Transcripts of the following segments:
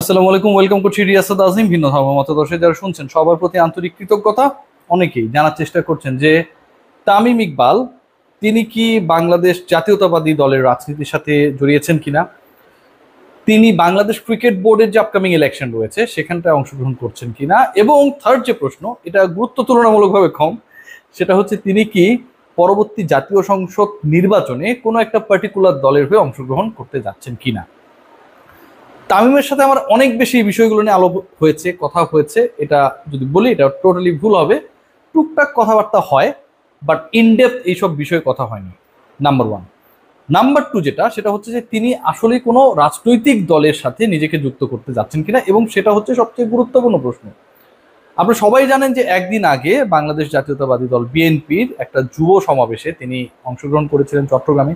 আসসালামু আলাইকুম, ওয়েলকাম করছি রিয়াসাত আজিম। ভিন্ন ধর্ম মতাদর্শে যারা শুনছেন সবার প্রতি আন্তরিক কৃতজ্ঞতা। অনেকেই জানার চেষ্টা করছেন যে তামিম ইকবাল তিনি কি বাংলাদেশ জাতীয়তাবাদী দলের রাজনীতির সাথে জড়িয়েছেন কিনা, তিনি বাংলাদেশ ক্রিকেট বোর্ডের যে আপকামিং ইলেকশন রয়েছে সেখানটায় অংশগ্রহণ করছেন কিনা, এবং থার্ড যে প্রশ্ন, এটা গুরুত্ব তুলনামূলকভাবে কম, সেটা হচ্ছে তিনি কি পরবর্তী জাতীয় সংসদ নির্বাচনে কোনো একটা পার্টিকুলার দলের হয়ে অংশগ্রহণ করতে যাচ্ছেন কিনা। তামিমের সাথে আমার অনেক বেশি এই বিষয়গুলো নিয়ে হয়েছে, কথা হয়েছে। এটা যদি বলি এটা টোটালি ভুল হবে। টুকটাক কথাবার্তা হয়, বাট ইনডেপথ এইসব বিষয়ে কথা হয়নি। Number one. নাম্বার টু যেটা, সেটা হচ্ছে যে তিনি আসলে কোনো রাজনৈতিক দলের সাথে নিজেকে যুক্ত করতে যাচ্ছেন কিনা, এবং সেটা হচ্ছে সবচেয়ে গুরুত্বপূর্ণ প্রশ্ন। আপনারা সবাই জানেন যে একদিন আগে বাংলাদেশ জাতীয়তাবাদী দল বিএনপির একটা যুব সমাবেশে তিনি অংশগ্রহণ করেছিলেন চট্টগ্রামে।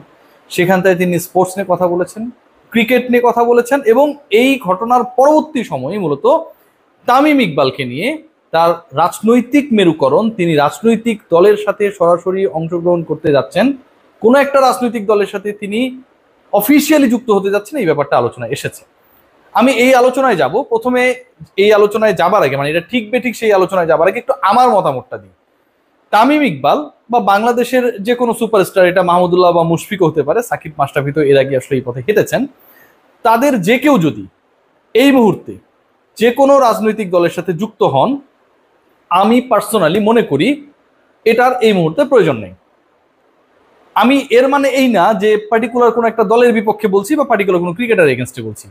সেখানটায় তিনি স্পোর্টস নিয়ে কথা বলেছেন, ক্রিকেট নিয়ে কথা বলেছেন, এবং এই ঘটনার পরবর্তী সময়ে মূলত তামিম ইকবালকে নিয়ে তার রাজনৈতিক মেরুকরণ, তিনি রাজনৈতিক দলের সাথে সরাসরি অংশগ্রহণ করতে যাচ্ছেন, কোনো একটা রাজনৈতিক দলের সাথে তিনি অফিসিয়ালি যুক্ত হতে যাচ্ছেন, এই ব্যাপারটা আলোচনায় এসেছে। আমি এই আলোচনায় যাব। প্রথমে এই আলোচনায় যাবার আগে, মানে এটা ঠিক বেঠিক সেই আলোচনায় যাবার আগে একটু আমার মতামতটা দিই। তামিম ইকবাল বা বাংলাদেশের যে কোনো সুপারস্টার, এটা মাহমুদুল্লাহ বা মুশফিকও হতে পারে, সাকিব মাশরাফি তো এর আগে আসলে এই পথে হেঁটেছেন, তাদের যে কেউ যদি এই মুহূর্তে যে কোনো রাজনৈতিক দলের সাথে যুক্ত হন, আমি পার্সোনালি মনে করি এটার এই মুহূর্তে প্রয়োজন নেই। আমি এর মানে এই না যে পার্টিকুলার কোনো একটা দলের বিপক্ষে বলছি বা পার্টিকুলার কোনো ক্রিকেটার এগেনস্টে বলছি।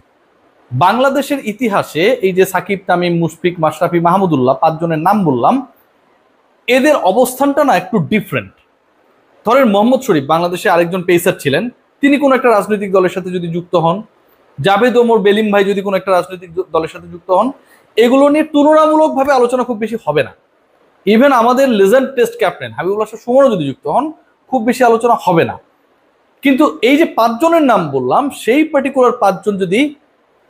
বাংলাদেশের ইতিহাসে এই যে সাকিব, তামিম, মুশফিক, মাশরাফি, মাহমুদুল্লাহ পাঁচজনের নাম বললাম, এদের অবস্থানটা না একটু ডিফারেন্ট। ধরেন মোহাম্মদ শরীফ বাংলাদেশে আরেকজন পেসার ছিলেন, তিনি কোনো একটা রাজনৈতিক দলের সাথে যদি যুক্ত হন, জাভেদ ওমর বেলিম ভাই যদি কোনো একটা রাজনৈতিক দলের সাথে যুক্ত হন, এগুলো নিয়ে তুলনামূলকভাবে আলোচনা খুব বেশি হবে না। ইভেন আমাদের লেজেন্ড টেস্ট ক্যাপ্টেন হাবিবুল্লাহ সুমনও যদি যুক্ত হন, খুব বেশি আলোচনা হবে না। কিন্তু এই যে পাঁচজনের নাম বললাম, সেই পার্টিকুলার পাঁচজন যদি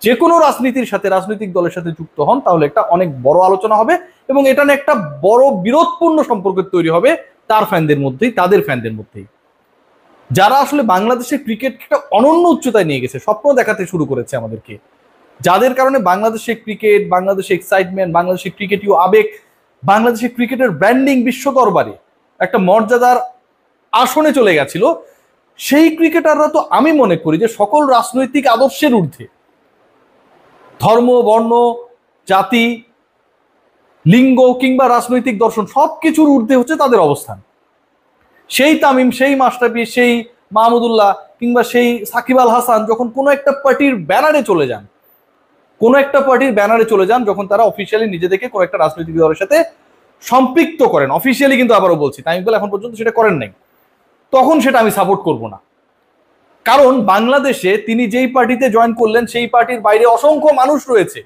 যে কোনো রাজনীতির সাথে, রাজনৈতিক দলের সাথে যুক্ত হন, তাহলে একটা অনেক বড় আলোচনা হবে, এবং এটা নিয়ে একটা বড় বিরোধপূর্ণ সম্পর্ক তৈরি হবে তার ফ্যানদের মধ্যেই, তাদের ফ্যানদের মধ্যেই, যারা আসলে বাংলাদেশের ক্রিকেটটা অনন্য উচ্চতায় নিয়ে গেছে, স্বপ্ন দেখাতে শুরু করেছে আমাদেরকে, যাদের কারণে বাংলাদেশের ক্রিকেট, বাংলাদেশের এক্সাইটমেন্ট, বাংলাদেশের ক্রিকেটীয় আবেগ, বাংলাদেশের ক্রিকেটের ব্র্যান্ডিং বিশ্ব দরবারে একটা মর্যাদার আসনে চলে গেছিল। সেই ক্রিকেটাররা তো আমি মনে করি যে সকল রাজনৈতিক আদর্শের ঊর্ধ্বে, ধর্ম, বর্ণ, জাতি, লিঙ্গ কিংবা রাজনৈতিক দর্শন সবকিছুর ঊর্ধ্বে হচ্ছে তাদের অবস্থান। সেই তামিম, সেই মাশরাফি, সেই মাহমুদুল্লাহ কিংবা সেই সাকিব আল হাসান যখন কোনো একটা পার্টির ব্যানারে চলে যান, যখন তারা অফিসিয়ালি নিজেদেরকে কোনো একটা রাজনৈতিক দলের সাথে সম্পৃক্ত করেন, অফিসিয়ালি কিন্তু আবারও বলছি, তামিম ইকবাল এখন পর্যন্ত সেটা করেন নাই, তখন সেটা আমি সাপোর্ট করব না। কারণ বাংলাদেশে তিনি যেই পার্টিতে জয়েন করলেন, সেই পার্টির বাইরে অসংখ্য মানুষ রয়েছে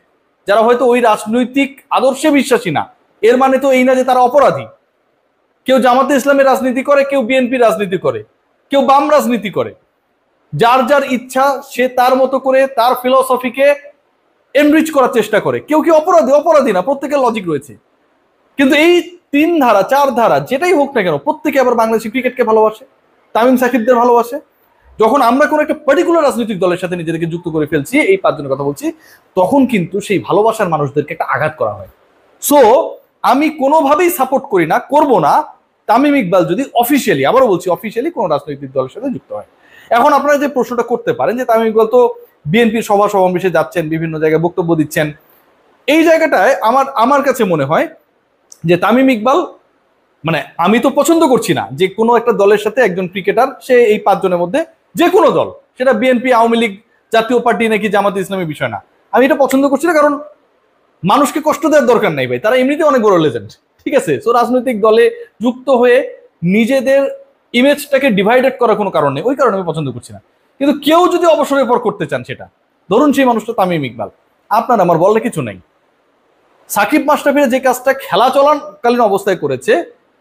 যারা হয়তো ওই রাজনৈতিক আদর্শে বিশ্বাসী না। এর মানে তো এই না যে তারা অপরাধী। কেউ জামাতে ইসলামের রাজনীতি করে, কেউ বিএনপি রাজনীতি করে, কেউ বাম রাজনীতি করে। যার যার ইচ্ছা সে তার মতো করে তার ফিলসফিকে এনরিচ করার চেষ্টা করে। কেউ কি অপরাধী না, প্রত্যেকের লজিক রয়েছে। কিন্তু এই তিন ধারা, চার ধারা যেটাই হোক না কেন, প্রত্যেকে আবার বাংলাদেশি ক্রিকেটকে ভালোবাসে, তামিম সাকিবদের ভালোবাসে। যখন আমরা কোনো একটা পার্টিকুলার রাজনৈতিক দলের সাথে নিজেদেরকে যুক্ত করে ফেলছি, এই পাঁচজনের কথা বলছি, তখন কিন্তু সেই ভালোবাসার মানুষদেরকে একটা আঘাত করা হয়। সো আমি কোনোভাবেই সাপোর্ট করি না, করব না তামিম ইকবাল যদি অফিসিয়ালি, আবারও বলছি, অফিসিয়ালি কোনো রাজনৈতিক দলের সাথে যুক্ত হয়। এখন আপনারা যে প্রশ্নটা করতে পারেন যে তামিম ইকবাল তো বিএনপির সভা সমাবেশে যাচ্ছেন, বিভিন্ন জায়গায় বক্তব্য দিচ্ছেন, এই জায়গাটায় আমার কাছে মনে হয় যে তামিম ইকবাল, মানে আমি তো পছন্দ করছি না যে কোনো একটা দলের সাথে একজন ক্রিকেটার সে এই পাঁচজনের মধ্যে যে কোনো দল, সেটা বিএনপি, আওয়ামী লীগ, জাতীয় পার্টি নাকি জামাতে ইসলামী বিষয় না, আমি এটা পছন্দ করছি না। কারণ মানুষকে কষ্ট দেওয়ার দরকার নাই ভাই, তারা এমনিতে অনেক বড় লেজেন্ড, ঠিক আছে? সো রাজনৈতিক দলে যুক্ত হয়ে নিজেদের ইমেজটাকে ডিভাইডেড করার কোনো কারণ নেই, ওই কারণে আমি পছন্দ করছি না। কিন্তু কেউ যদি অবসরের পর করতে চান, সেটা ধরুন সেই মানুষটা তামিম ইকবাল, আপনার আমার বললে কিছু নেই। সাকিব মাশরাফিরা যে কাজটা খেলা চলাকালীন অবস্থায় করেছে,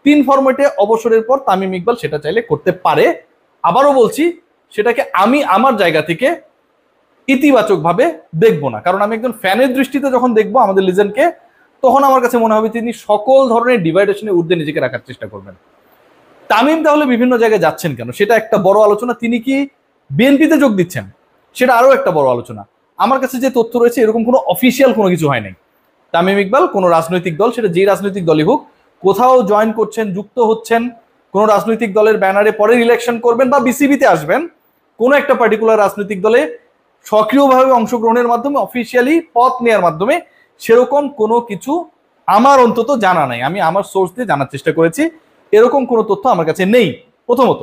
3 ফরম্যাটে অবসরের পর তামিম ইকবাল সেটা চাইলে করতে পারে। আবারও বলছি, সেটাকে আমি আমার জায়গা থেকে ইতিবাচক ভাবে দেখবো না। কারণ আমি একজন ফ্যানের দৃষ্টিতে যখন দেখবো আমাদের লিজেন্ডকে, তখন আমার কাছে মনে হবে তিনি সকল ধরনের ডিভাইডেশনের ঊর্ধ্বে নিজেকে রাখার চেষ্টা করবেন। তামিম তাহলে বিভিন্ন জায়গায় যাচ্ছেন কেন, সেটা একটা বড় আলোচনা। তিনি কি বিএনপিতে যোগ দিচ্ছেন, সেটা আরো একটা বড় আলোচনা। আমার কাছে যে তথ্য রয়েছে এরকম কোনো অফিসিয়াল কোনো কিছু হয় নাই। তামিম ইকবাল কোনো রাজনৈতিক দল, সেটা যেই রাজনৈতিক দলই হোক, কোথাও জয়েন করছেন, যুক্ত হচ্ছেন, কোনো রাজনৈতিক দলের ব্যানারে পরে ইলেকশন করবেন বা বিসিবিতে আসবেন, কোনো একটা পার্টিকুলার রাজনৈতিক দলে সক্রিয়ভাবে অংশগ্রহণের মাধ্যমে, অফিসিয়ালি পথ নেওয়ার মাধ্যমে সেরকম কোনো কিছু আমার অন্তত জানা নাই। আমি আমার সোর্স দিয়ে জানার চেষ্টা করেছি, এরকম কোনো তথ্য আমার কাছে নেই প্রথমত।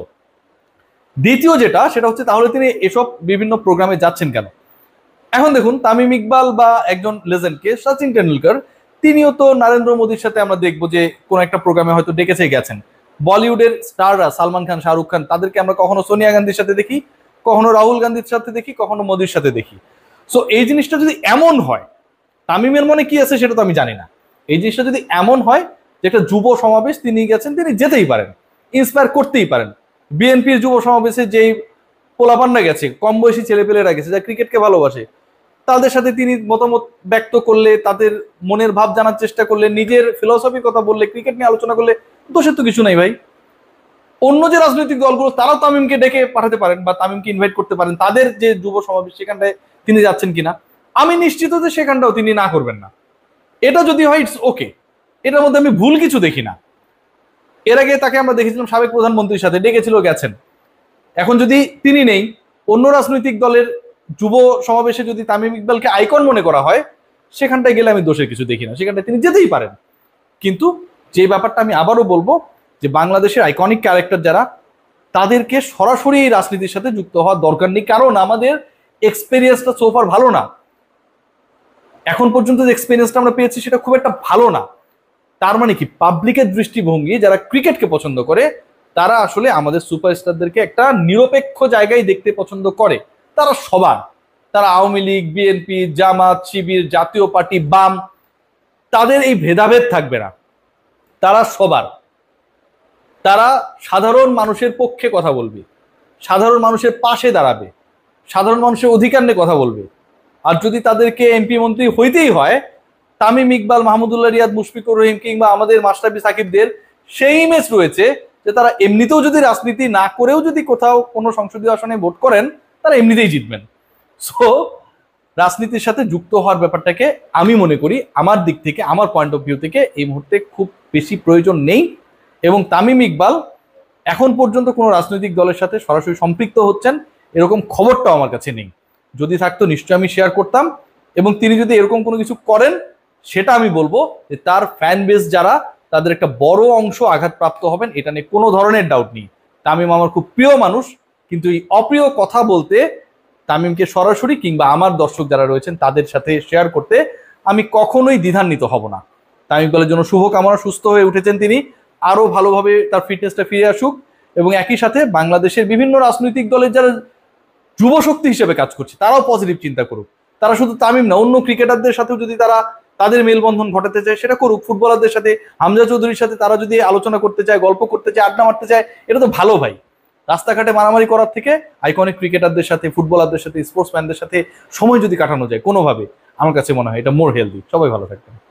দ্বিতীয় যেটা, সেটা হচ্ছে তাহলে তিনি এসব বিভিন্ন প্রোগ্রামে যাচ্ছেন কেন? এখন দেখুন, তামিম ইকবাল বা একজন লেজেন্ডকে, সচিন টেন্ডুলকার, তিনিও তো নরেন্দ্র মোদীর সাথে আমরা দেখবো যে কোন একটা প্রোগ্রামে হয়তো ডেকেছে গেছেন। বলিউডের স্টাররা, সালমান খান, শাহরুখ খান, তাদেরকে আমরা কখনো সোনিয়া গান্ধীর সাথে দেখি, কখনো রাহুল গান্ধীর সাথে দেখি, কখনো মোদীর সাথে দেখি। সো এই জিনিসটা যদি এমন হয়, তামিমের মনে কি আছে সেটা তো আমি জানি না। এই জিনিসটা যদি এমন হয় যে একটা যুব সমাবেশ তিনি গেছেন, তিনি যেতেই পারেন, ইন্সপায়ার করতেই পারেন। বিএনপির যুব সমাবেশে যেই পোলাপান্না গেছে, কম বয়সী ছেলেপেলেরা গেছে যারা ক্রিকেটকে ভালোবাসে, তাদের সাথে তিনি মতামত ব্যক্ত করলে, তাদের মনের ভাব জানার চেষ্টা করলে, নিজের ফিলসফির কথা বললে, ক্রিকেট নিয়ে আলোচনা করলে দোষের তো কিছু নাই ভাই। অন্য যে রাজনৈতিক দলগুলো তারাও তামিমকে ডেকে পাঠাতে পারেন বা তামিমকে ইনভাইট করতে পারেন তাদের যে যুব সমাবেশ, সেখানটায় তিনি যাচ্ছেন কিনা আমি নিশ্চিত যে সেখানটাও তিনি না করবেন না। এটা যদি হয় ইটস ওকে, এটার মধ্যে আমি ভুল কিছু দেখি না। এর আগে তাকে আমরা দেখেছিলাম সাবেক প্রধানমন্ত্রীর সাথে ডেকেছিল, গেছেন। এখন যদি তিনি নেই, অন্য রাজনৈতিক দলের যুব সমাবেশে যদি তামিম ইকবালকে আইকন মনে করা হয়, সেখানটায় গেলে আমি দোষের কিছু দেখি না, সেখানটায় তিনি যেতেই পারেন। কিন্তু যে ব্যাপারটা আমি আবারও বলবো, যে বাংলাদেশের আইকনিক ক্যারেক্টার যারা, তাদেরকে সরাসরি এই রাজনীতির সাথে যুক্ত হওয়ার দরকার নেই, কারণ আমাদের এক্সপেরিয়েন্সটা সোফার ভালো না। এখন পর্যন্ত যে এক্সপেরিয়েন্সটা আমরা পেয়েছি সেটা খুব একটা ভালো না। তার মানে কি, পাবলিকের দৃষ্টিভঙ্গি, যারা ক্রিকেটকে পছন্দ করে তারা আসলে আমাদের সুপারস্টারদেরকে একটা নিরপেক্ষ জায়গায় দেখতে পছন্দ করে। তারা সবার, তারা আওয়ামী লীগ, বিএনপি, জামাত, শিবির, জাতীয় পার্টি, বাম, তাদের এই ভেদাভেদ থাকবে না। তারা সবার, তারা সাধারণ মানুষের পক্ষে কথা বলবে, সাধারণ মানুষের পাশে দাঁড়াবে, সাধারণ মানুষের অধিকার নিয়ে কথা বলবে। আর যদি তাদেরকে এমপি মন্ত্রী হইতেই হয়, তামিম ইকবাল, মাহমুদুল্লাহ রিয়াদ, মুশফিকুর রহিম কিংবা আমাদের মাশরাফি সাকিবদের সেই ইমেজ রয়েছে যে তারা এমনিতেও যদি রাজনীতি না করেও যদি কোথাও কোনো সংসদীয় আসনে ভোট করেন, তারা এমনিতেই জিতবেন। সো রাজনীতির সাথে যুক্ত হওয়ার ব্যাপারটাকে আমি মনে করি, আমার দিক থেকে, আমার পয়েন্ট অফ ভিউ থেকে এই মুহূর্তে খুব বেশি প্রয়োজন নেই। এবং তামিম ইকবাল এখন পর্যন্ত কোনো রাজনৈতিক দলের সাথে সরাসরি সম্পৃক্ত হচ্ছেন এরকম খবরটাও আমার কাছে নেই। যদি থাকতো নিশ্চয়ই আমি শেয়ার করতাম। এবং তিনি যদি এরকম কোনো কিছু করেন, সেটা আমি বলবো যে তার ফ্যান বেস যারা, তাদের একটা বড় অংশ আঘাতপ্রাপ্ত হবেন, এটা নিয়ে কোনো ধরনের ডাউট নেই। তামিম আমার খুব প্রিয় মানুষ, কিন্তু এই অপ্রিয় কথা বলতে, তামিমকে সরাসরি কিংবা আমার দর্শক যারা রয়েছেন তাদের সাথে শেয়ার করতে আমি কখনোই দ্বিধান্বিত হব না। তামিম ইকবালের জন্য শুভকামনা, সুস্থ হয়ে উঠেছেন তিনি, আরো ভালোভাবে তার ফিটনেসটা ফিরে আসুক। এবং একই সাথে বাংলাদেশের বিভিন্ন রাজনৈতিক দলের যারা যুব শক্তি হিসেবে কাজ করছে তারাও পজিটিভ চিন্তা করুক। তারা শুধু তামিম না, অন্য ক্রিকেটারদের সাথেও যদি তারা তাদের মেলবন্ধন ঘটাতে চায় সেটা করুক। ফুটবলারদের সাথে, হামজা চৌধুরীর সাথে তারা যদি আলোচনা করতে চায়, গল্প করতে চায়, আড্ডা মারতে চায়, এটা তো ভালো ভাই। রাস্তাঘাটে মারামারি করার থেকে আইকনিক ক্রিকেটারদের সাথে, ফুটবলারদের সাথে, স্পোর্টসম্যানদের সাথে সময় যদি কাটানো যায় কোনোভাবে, আমার কাছে মনে হয় এটা মোর হেলদি। সবাই ভালো থাকবেন।